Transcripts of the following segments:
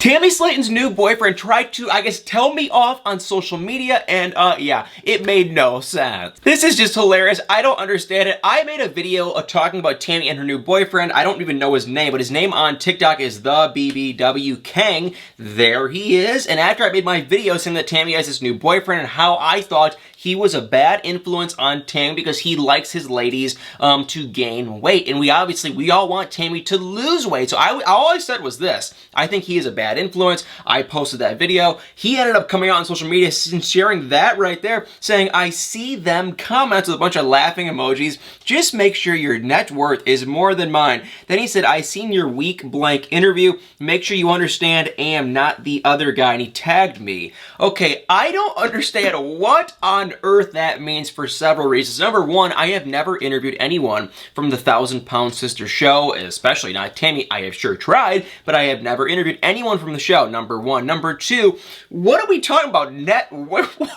Tammy Slaton's new boyfriend tried to, I guess, tell me off on social media, and yeah, it made no sense. This is just hilarious. I don't understand it. I made a video talking about Tammy and her new boyfriend. I don't even know his name, but his name on TikTok is the BBW Kang. There he is. And after I made my video saying that Tammy has this new boyfriend and how I thought he was a bad influence on Tammy because he likes his ladies to gain weight. And we all want Tammy to lose weight. So all I said was this: I think he is a bad influence. I posted that video. He ended up coming out on social media and sharing that right there, saying, I see them comments with a bunch of laughing emojis. Just make sure your net worth is more than mine. Then he said, I seen your weak blank interview. Make sure you understand I am not the other guy. And he tagged me. Okay, I don't understand what on earth that means for several reasons. Number one, I have never interviewed anyone from the 1,000-Pound Sister show, especially not Tammy. I have sure tried, but I have never interviewed anyone from the show. Number one. Number two, what are we talking about?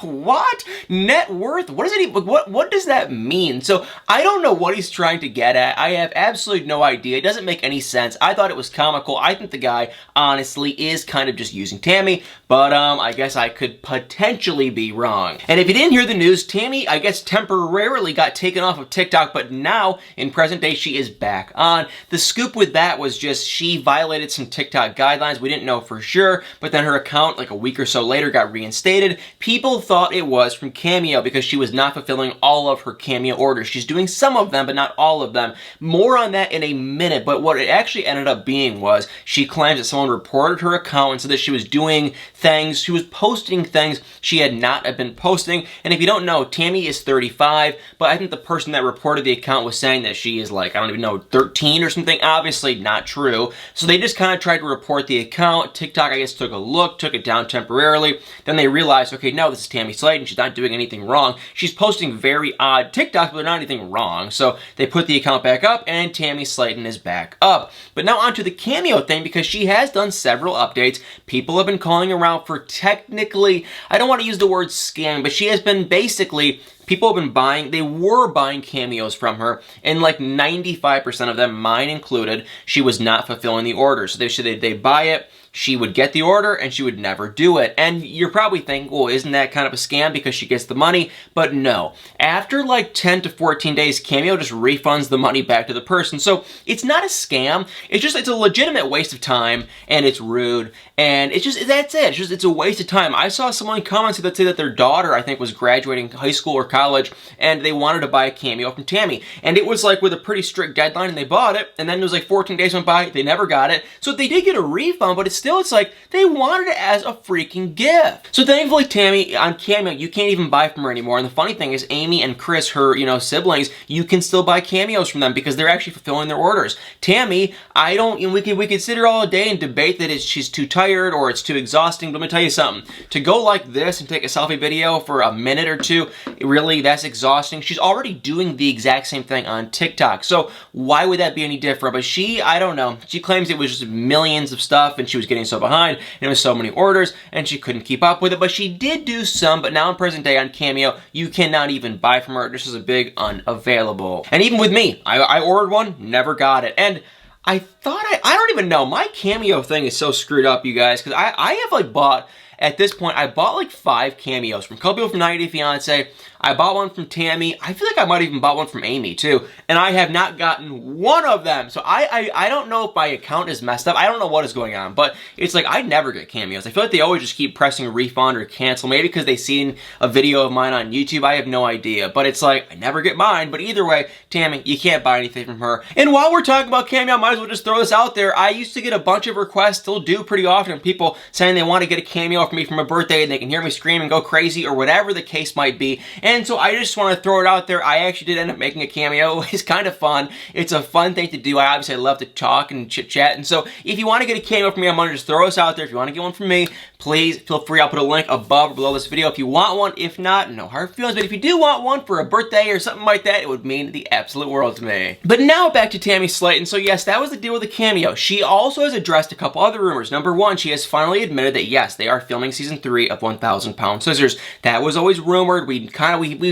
What? Net worth? What does it even, what does that mean? So I don't know what he's trying to get at. I have absolutely no idea. It doesn't make any sense. I thought it was comical. I think the guy honestly is kind of just using Tammy, but I guess I could potentially be wrong. And if you didn't hear the news, Tammy, I guess, temporarily got taken off of TikTok, but now in present day she is back on. The scoop with that was just she violated some TikTok guidelines. We didn't know for sure, but then her account like a week or so later got reinstated. People thought it was from Cameo because she was not fulfilling all of her Cameo orders. She's doing some of them, but not all of them. More on that in a minute, but what it actually ended up being was she claims that someone reported her account and said that she was doing things, she was posting things she had not been posting. And if you don't know, Tammy is 35, but I think the person that reported the account was saying that she is like, I don't even know, 13 or something. Obviously not true. So they just kind of tried to report the account. TikTok, I guess, took a look, took it down temporarily. Then they realized, okay, no, this is Tammy Slaton. She's not doing anything wrong. She's posting very odd TikToks, but not anything wrong. So they put the account back up, and Tammy Slaton is back up. But now onto the Cameo thing, because she has done several updates. People have been calling around for technically, I don't want to use the word scam, but she has been basically, people have been buying, they were buying cameos from her, and like 95% of them, mine included, she was not fulfilling the orders. So they buy it, she would get the order, and she would never do it. And you're probably thinking, well, isn't that kind of a scam because she gets the money? But no. After like 10 to 14 days, Cameo just refunds the money back to the person. So it's not a scam. It's a legitimate waste of time, and it's rude, and that's it. It's a waste of time. I saw someone comment that say that their daughter, I think, was graduating high school or college, and they wanted to buy a Cameo from Tammy. And it was like with a pretty strict deadline, and they bought it, and then it was like 14 days went by, they never got it. So they did get a refund, but it's like they wanted it as a freaking gift. So thankfully, Tammy, on Cameo, you can't even buy from her anymore. And the funny thing is, Amy and Chris, her, siblings, you can still buy cameos from them because they're actually fulfilling their orders. Tammy, we could sit here all day and debate that she's too tired or it's too exhausting, but let me tell you something. To go like this and take a selfie video for a minute or two, really, that's exhausting. She's already doing the exact same thing on TikTok. So why would that be any different? But I don't know. She claims it was just millions of stuff and she was getting so behind, and it was so many orders, and she couldn't keep up with it, but she did do some. But now in present day on Cameo, you cannot even buy from her. This is a big unavailable. And even with me, I ordered one, never got it, and I thought I don't even know. My Cameo thing is so screwed up, you guys, because I have like bought, at this point, I bought like 5 cameos from a couple people from 90 Day Fiance. I bought one from Tammy. I feel like I might have even bought one from Amy too. And I have not gotten one of them. So I don't know if my account is messed up. I don't know what is going on. But it's like I never get cameos. I feel like they always just keep pressing refund or cancel. Maybe because they've seen a video of mine on YouTube. I have no idea. But it's like I never get mine. But either way, Tammy, you can't buy anything from her. And while we're talking about Cameo, I might as well just throw this out there. I used to get a bunch of requests, still do pretty often, people saying they want to get a cameo from me for my birthday and they can hear me scream and go crazy or whatever the case might be. And so I just want to throw it out there. I actually did end up making a cameo. It's kind of fun. It's a fun thing to do. I love to talk and chit chat. And so if you want to get a cameo from me, I'm going to just throw this out there. If you want to get one from me, please feel free. I'll put a link above or below this video if you want one. If not, no hard feelings. But if you do want one for a birthday or something like that, it would mean the absolute world to me. But now back to Tammy Slaton. So yes, that was the deal with the cameo. She also has addressed a couple other rumors. Number one, she has finally admitted that yes, they are filming filming season 3 of 1,000 Pound Scissors. That was always rumored. We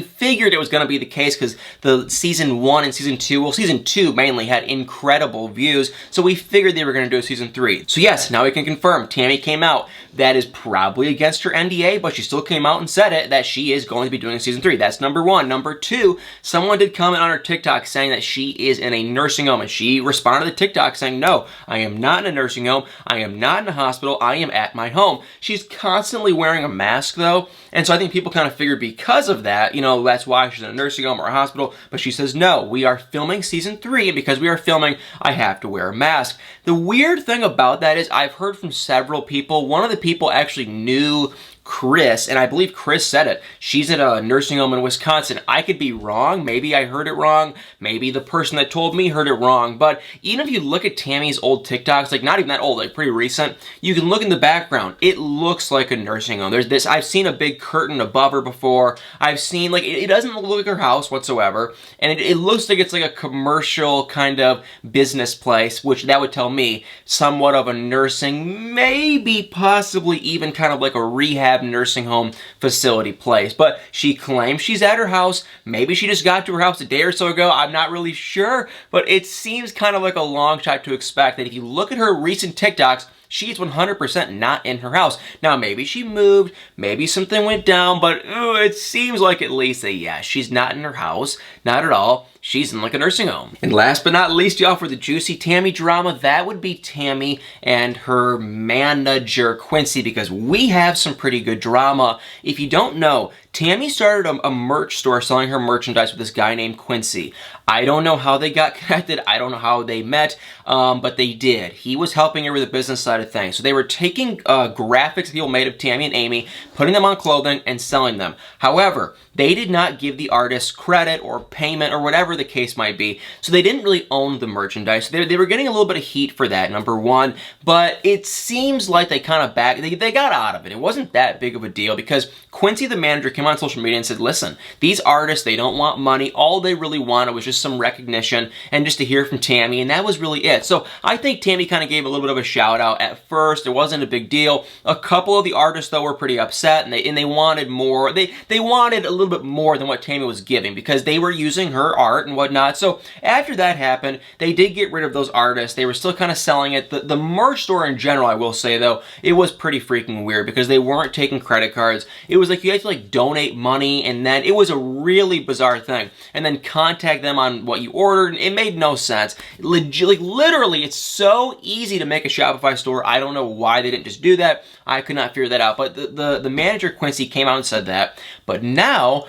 figured it was going to be the case because the season 1 and season 2, well, season 2 mainly had incredible views, so we figured they were going to do a season 3. So yes, now we can confirm Tammy came out. That is probably against her NDA, but she still came out and said it, that she is going to be doing season 3. That's number 1. Number 2, someone did comment on her TikTok saying that she is in a nursing home, and she responded to the TikTok saying, no, I am not in a nursing home, I am not in a hospital, I am at my home. She's constantly wearing a mask though, and so I think people kind of figured because of that, you know, that's why she's in a nursing home or a hospital, but she says, no, we are filming season 3, and because we are filming, I have to wear a mask. The weird thing about that is I've heard from several people, one of the people actually knew Chris, and I believe Chris said it. She's at a nursing home in Wisconsin. I could be wrong. Maybe I heard it wrong. Maybe the person that told me heard it wrong. But even if you look at Tammy's old TikToks, like not even that old, like pretty recent, you can look in the background. It looks like a nursing home. There's this, I've seen a big curtain above her before. I've seen, like, it doesn't look like her house whatsoever. And it looks like it's like a commercial kind of business place, which that would tell me somewhat of a nursing, maybe possibly even kind of like a rehab nursing home facility place. But she claims she's at her house. Maybe she just got to her house a day or so ago. I'm not really sure, but it seems kind of like a long shot to expect that if you look at her recent TikToks, she's 100% not in her house. Now, maybe she moved, maybe something went down, but it seems like at least that, yeah, she's not in her house, not at all. She's in like a nursing home. And last but not least, y'all, for the juicy Tammy drama, that would be Tammy and her manager, Quincy, because we have some pretty good drama. If you don't know, Tammy started a merch store selling her merchandise with this guy named Quincy. I don't know how they got connected. I don't know how they met, but they did. He was helping her with the business side of things. So they were taking graphics people made of Tammy and Amy, putting them on clothing, and selling them. However, they did not give the artists credit or payment or whatever the case might be, so they didn't really own the merchandise. They were getting a little bit of heat for that, number one, but it seems like they kind of they got out of it. It wasn't that big of a deal because Quincy, the manager, came on social media and said, listen, these artists, they don't want money. All they really wanted was just some recognition and just to hear from Tammy, and that was really it. So I think Tammy kind of gave a little bit of a shout out at first. It wasn't a big deal. A couple of the artists, though, were pretty upset, and they wanted more. They wanted a little bit more than what Tammy was giving because they were using her art and whatnot. So after that happened, they did get rid of those artists. They were still kind of selling it. The merch store in general, I will say, though, it was pretty freaking weird because they weren't taking credit cards. It was like you had to like donate money, and then it was a really bizarre thing. And then contact them on what you ordered. It made no sense. Literally, it's so easy to make a Shopify store. I don't know why they didn't just do that. I could not figure that out. But the manager, Quincy, came out and said that. But now,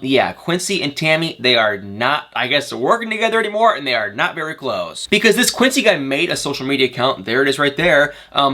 yeah, Quincy and Tammy, they are not, I guess, working together anymore, and they are not very close. Because this Quincy guy made a social media account, there it is right there,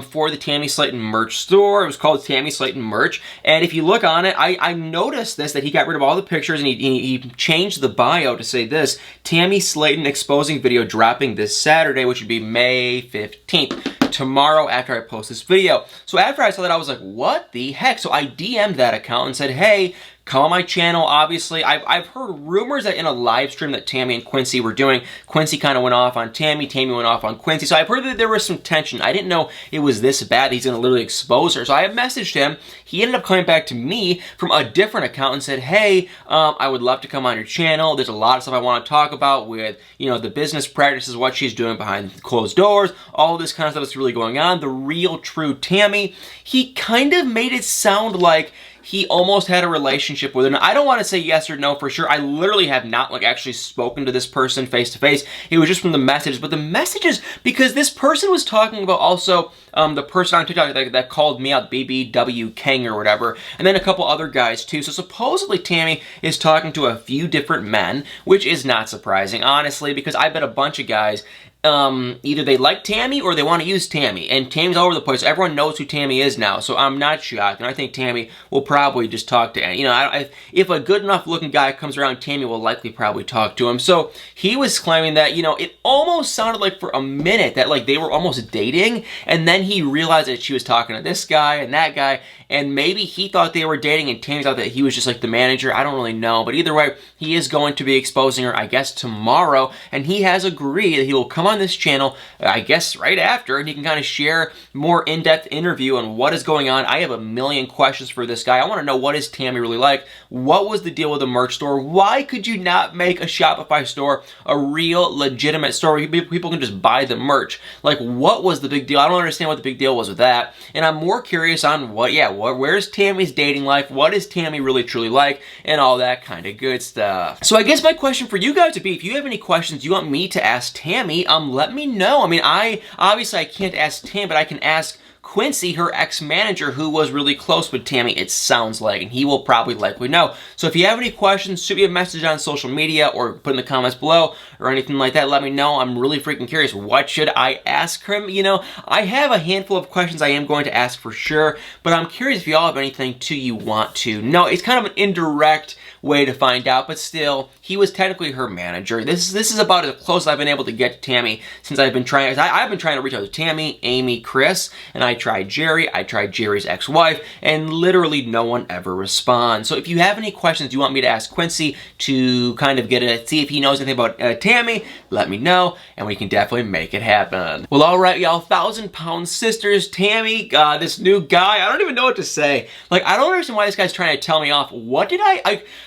for the Tammy Slaton merch store. It was called Tammy Slaton Merch. And if you look on it, I noticed this, that he got rid of all the pictures, and he changed the bio to say this, Tammy Slaton exposing video dropping this Saturday, which would be May 15th. Tomorrow after I post this video. So after I saw that, I was like, what the heck? So I DM'd that account and said, hey, come on my channel. Obviously, I've heard rumors that in a live stream that Tammy and Quincy were doing, Quincy kind of went off on Tammy, Tammy went off on Quincy. So I've heard that there was some tension. I didn't know it was this bad. He's going to literally expose her. So I have messaged him. He ended up coming back to me from a different account and said, hey, I would love to come on your channel. There's a lot of stuff I want to talk about with, you know, the business practices, what she's doing behind closed doors, all this kind of stuff that's really going on. The real, true Tammy. He kind of made it sound like he almost had a relationship with her. Now, I don't want to say yes or no for sure. I literally have not like actually spoken to this person face to face. It was just from the messages. But the messages, because this person was talking about also the person on TikTok that called me out, BBW King or whatever, and then a couple other guys too. So supposedly Tammy is talking to a few different men, which is not surprising, honestly, because I bet a bunch of guys either they like Tammy or they want to use Tammy, and Tammy's all over the place. Everyone knows who Tammy is now, so I'm not shocked, and I think Tammy will probably just talk to, you know, if a good enough looking guy comes around, Tammy will likely probably talk to him. So he was claiming that, you know, it almost sounded like for a minute that like they were almost dating, and then he realized that she was talking to this guy and that guy, and maybe he thought they were dating and Tammy thought that he was just like the manager. I don't really know, but either way, he is going to be exposing her, I guess, tomorrow, and he has agreed that he will come on this channel, I guess right after, and he can kind of share more in-depth interview on what is going on. I have a million questions for this guy. I want to know, what is Tammy really like? What was the deal with the merch store? Why could you not make a Shopify store a real legitimate store where people can just buy the merch? Like, what was the big deal? I don't understand what the big deal was with that. And I'm more curious on where's Tammy's dating life? What is Tammy really truly like? And all that kind of good stuff. So I guess my question for you guys would be, if you have any questions you want me to ask Tammy, let me know. I mean, obviously I can't ask Tammy, but I can ask Quincy, her ex-manager, who was really close with Tammy, it sounds like, and he will probably likely know. So if you have any questions, shoot me a message on social media or put in the comments below or anything like that. Let me know. I'm really freaking curious. What should I ask him? You know, I have a handful of questions I am going to ask for sure, but I'm curious if y'all have anything you want to know. It's kind of an indirect way to find out, but still, he was technically her manager. This is about as close as I've been able to get to Tammy since I've been trying. I've been trying to reach out to Tammy, Amy, Chris, and I tried Jerry. I tried Jerry's ex-wife, and literally no one ever responds. So if you have any questions you want me to ask Quincy to kind of see if he knows anything about Tammy, let me know, and we can definitely make it happen. Well, all right, y'all, 1,000-pound sisters, Tammy, this new guy. I don't even know what to say. Like, I don't understand why this guy's trying to tell me off. What did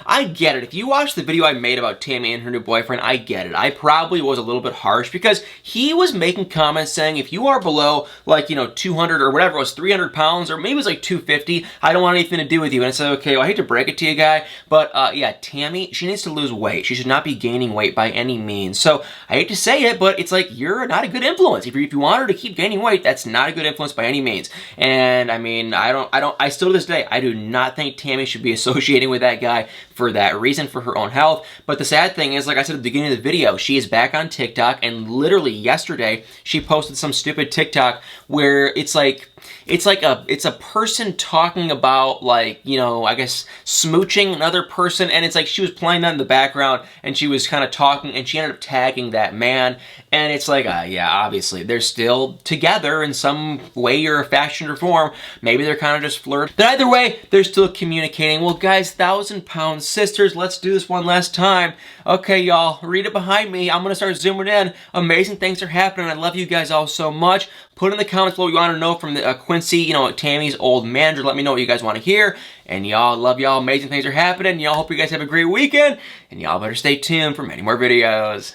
I get it. If you watch the video I made about Tammy and her new boyfriend, I get it. I probably was a little bit harsh because he was making comments saying, if you are below, like, 200 or whatever it was, 300 pounds, or maybe it was like 250, I don't want anything to do with you. And I said, okay, well, I hate to break it to you, guy, but yeah, Tammy, she needs to lose weight. She should not be gaining weight by any means. So I hate to say it, but it's like, you're not a good influence. If you want her to keep gaining weight, that's not a good influence by any means. And I mean, I still to this day, I do not think Tammy should be associating with that guy for that reason, for her own health. But the sad thing is, like I said at the beginning of the video, she is back on TikTok, and literally yesterday she posted some stupid TikTok where it's a person talking about, like, I guess smooching another person, and it's like she was playing that in the background and she was kind of talking, and she ended up tagging that man, and it's like, yeah, obviously they're still together in some way or fashion or form. Maybe they're kind of just flirting, but either way, they're still communicating. Well, guys, 1,000-pound sisters, let's do this one last time. Okay, y'all, read it behind me. I'm gonna start zooming in. Amazing things are happening. I love you guys all so much. Put in the comments below what you want to know from Quincy, Tammy's old manager. Let me know what you guys want to hear. And y'all, love y'all. Amazing things are happening. Y'all, hope you guys have a great weekend. And y'all better stay tuned for many more videos.